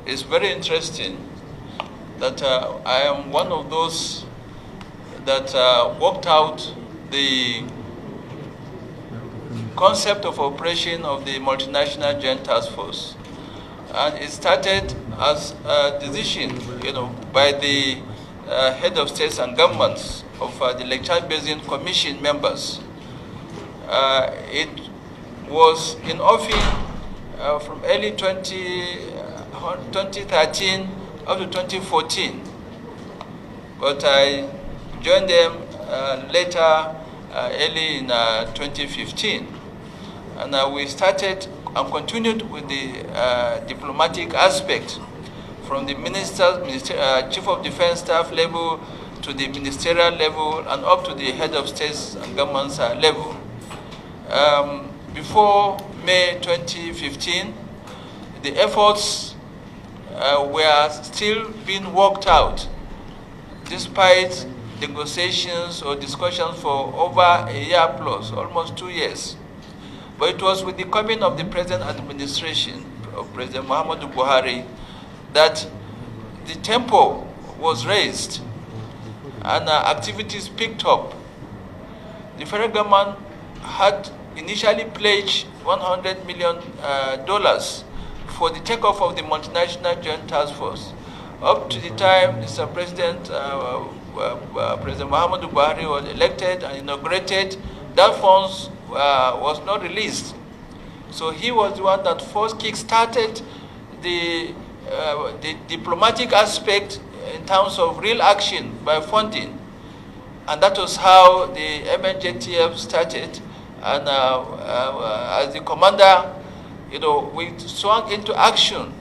it's very interesting that I am one of those that worked out the concept of operation of the multinational joint task force. And it started as a decision, by the head of states and governments of the Lake Chad Basin Commission members. It was in office from early 2013 up to 2014, but I joined them later, early in 2015, and we started and continued with the diplomatic aspect from the chief of defense staff level to the ministerial level and up to the head of states and governments level. Before May 2015, the efforts were still being worked out despite negotiations or discussions for over a year plus, almost 2 years. But it was with the coming of the present administration of President Muhammadu Buhari that the tempo was raised and activities picked up. The federal government had initially pledged $100 million for the takeoff of the multinational joint task force. Up to the time Mr. President Muhammadu Buhari was elected and inaugurated, that funds was not released. So he was the one that first kick-started the diplomatic aspect in terms of real action by funding. And that was how the MNJTF started. And as the commander, we swung into action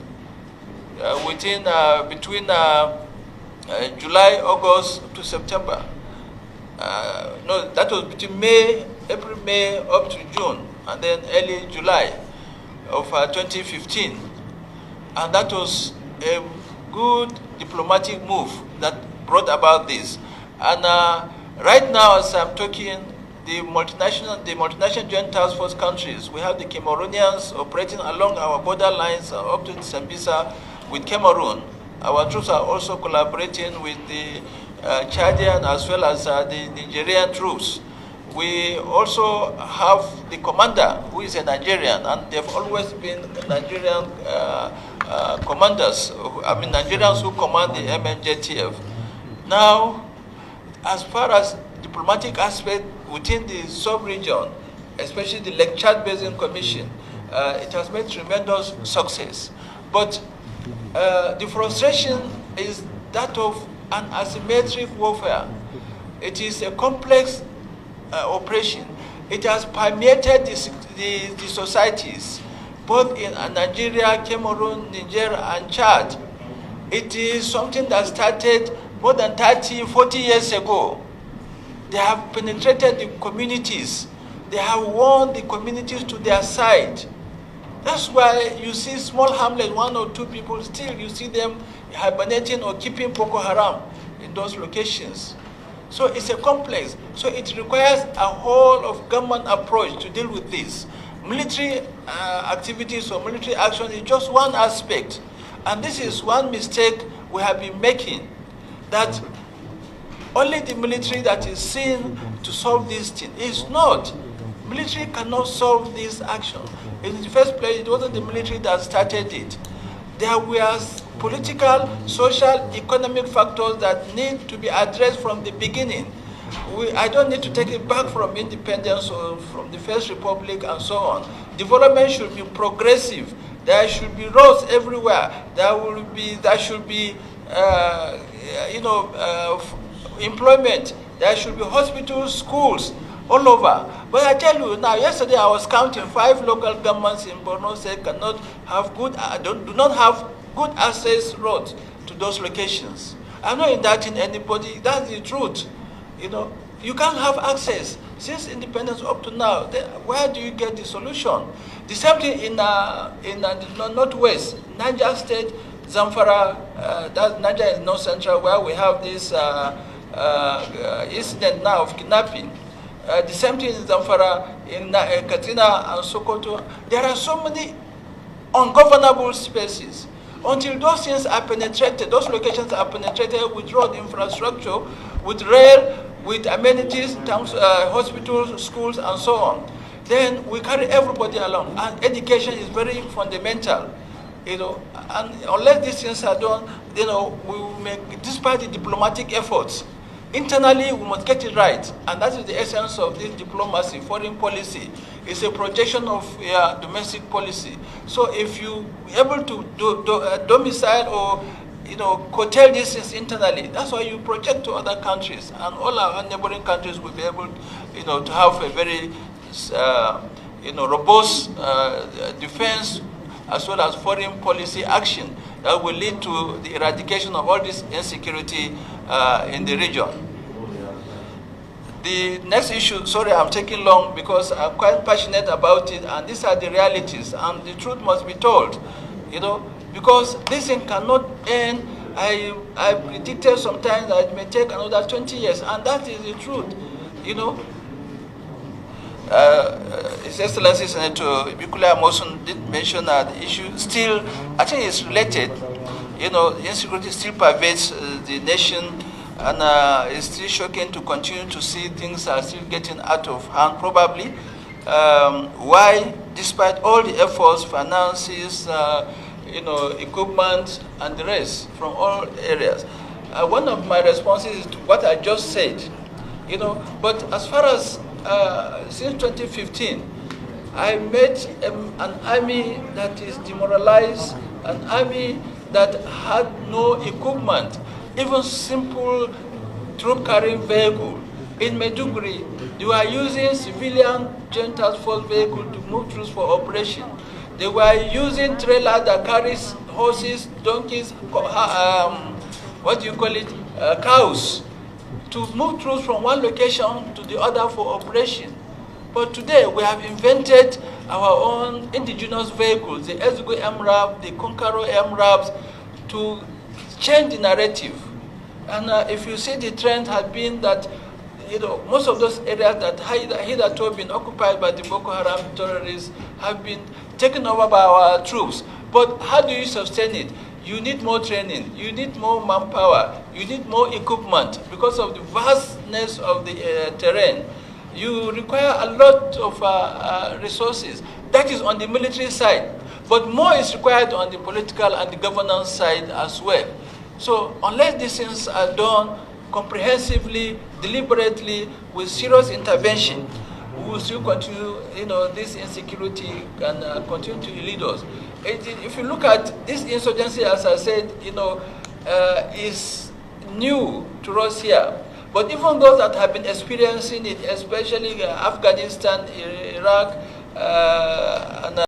between July, August to September. No, that was between April, May up to June, and then early July of 2015. And that was a good diplomatic move that brought about this. And right now, as I'm talking, the multinational joint task force countries, we have the Cameroonians operating along our border lines up to Sambisa with Cameroon. Our troops are also collaborating with the Chadian as well as the Nigerian troops. We also have the commander, who is a Nigerian, and they've always been Nigerian commanders, Nigerians who command the MNJTF. Now, as far as diplomatic aspect within the sub-region, especially the Lake Chad Basin Commission, it has made tremendous success. But the frustration is that of an asymmetric warfare. It is a complex operation. It has permeated the societies, both in Nigeria, Cameroon, Niger, and Chad. It is something that started more than 30, 40 years ago. They have penetrated the communities. They have won the communities to their side. That's why you see small hamlets, 1 or 2 people, still you see them hibernating or keeping Boko Haram in those locations. So it's a complex. So it requires a whole of government approach to deal with this. Military activities or military action is just one aspect. And this is one mistake we have been making, that only the military that is seen to solve this thing. It's not. Military cannot solve this action. In the first place, it wasn't the military that started it. There were political, social, economic factors that need to be addressed from the beginning. I don't need to take it back from independence or from the First Republic and so on. Development should be progressive. There should be roads everywhere. There should be employment. There should be hospitals, schools, all over. But I tell you now, yesterday I was counting 5 local governments in Borno State cannot have do not have good access roads to those locations. I'm not indicting anybody. That's the truth. You can't have access. Since independence up to now, where do you get the solution? The same thing in the northwest, Niger State, Zamfara, Niger is north central, where we have this incident now of kidnapping. The same thing in Zamfara, in Katsina and Sokoto. There are so many ungovernable spaces. Until those things are penetrated, those locations are penetrated with road infrastructure, with rail, with amenities, towns, hospitals, schools, and so on, then we carry everybody along. And education is very fundamental, you know. And unless these things are done, you know, we will make, despite the diplomatic efforts, internally we must get it right. And that is the essence of this diplomacy. Foreign policy is a projection of domestic policy. So if you are able to domicile or, you know, curtail these things internally, that's why you project to other countries, and all our neighboring countries will be able, you know, to have a very, you know, robust defense as well as foreign policy action that will lead to the eradication of all this insecurity in the region. The next issue, sorry, I'm taking long because I'm quite passionate about it, and these are the realities, and the truth must be told, you know, because this thing cannot end. I predicted sometimes that it may take another 20 years, and that is the truth, you know. His Excellency Senator Bikula Amosun did mention that the issue still, I think it's related. You know, insecurity still pervades the nation, and it's still shocking to continue to see things are still getting out of hand, probably. Why, despite all the efforts, finances, you know, equipment, and the rest from all areas. One of my responses is to what I just said, you know, but as far as since 2015, I met an army that is demoralized, an army that had no equipment, even simple troop-carrying vehicle. In Maiduguri, they were using civilian joint task force vehicle to move troops for operation. They were using trailer that carries horses, donkeys, what do you call it, cows, to move troops from one location to the other for operation. But today we have invented our own indigenous vehicles, the Ezgo MRAP, the Konkaro MRAPs, to change the narrative. And if you see, the trend has been that, you know, most of those areas that hitherto have been occupied by the Boko Haram terrorists have been taken over by our troops. But how do you sustain it? You need more training, you need more manpower, you need more equipment because of the vastness of the terrain. You require a lot of resources. That is on the military side. But more is required on the political and the governance side as well. So unless these things are done comprehensively, deliberately, with serious intervention, we will still continue, you know, this insecurity can continue to lead us. If you look at this insurgency, as I said, you know, is new to us here. But even those that have been experiencing it, especially Afghanistan, Iraq, and